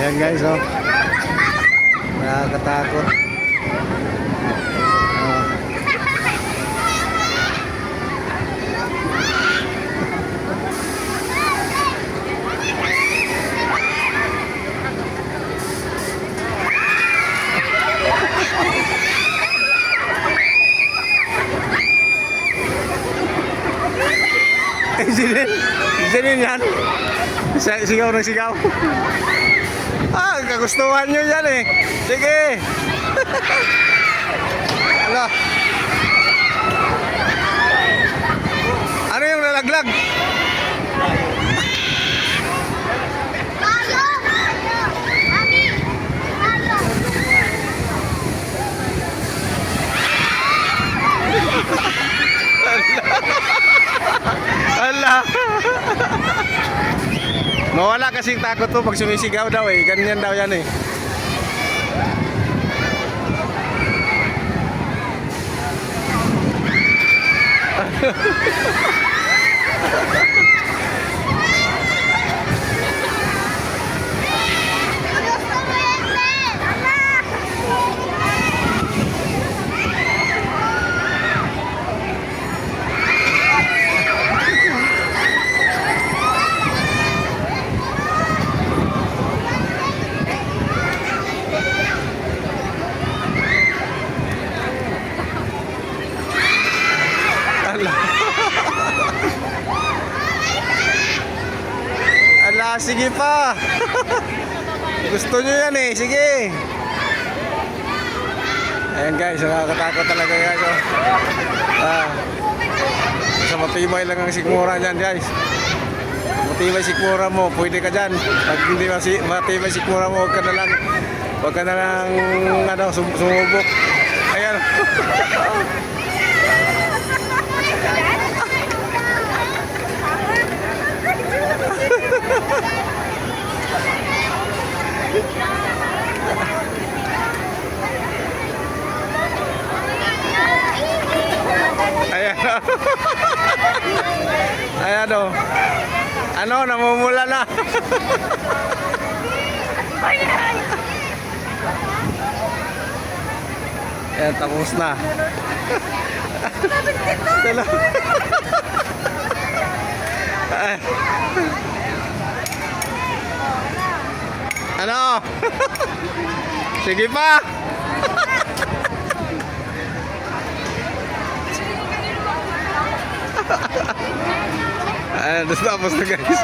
Ayan guys, oh. Nakakatakot. Sinin yan. Sigaw ng sigaw. Ah, kagustuhan nyo yan eh. Sige. Ano? Ano yung nalaglag? Ala. Mawala kasing takot to pag sumisigaw daw eh. Ganyan daw yan eh. Ala, sige pa. Gusto nyo yan eh, sige. Ayan guys, nakakatakot talaga guys, oh. Sa matibay lang ang sikmura dyan guys. Matibay sikmura mo, pwede ka dyan. Pag hindi matibay sikmura mo, huwag ka na lang sumubok. Ayan. Ayan. Ayan o. Ano, namumula na. Ayan, tapos na. Ano? Sige pa. Ayan, tapos na guys.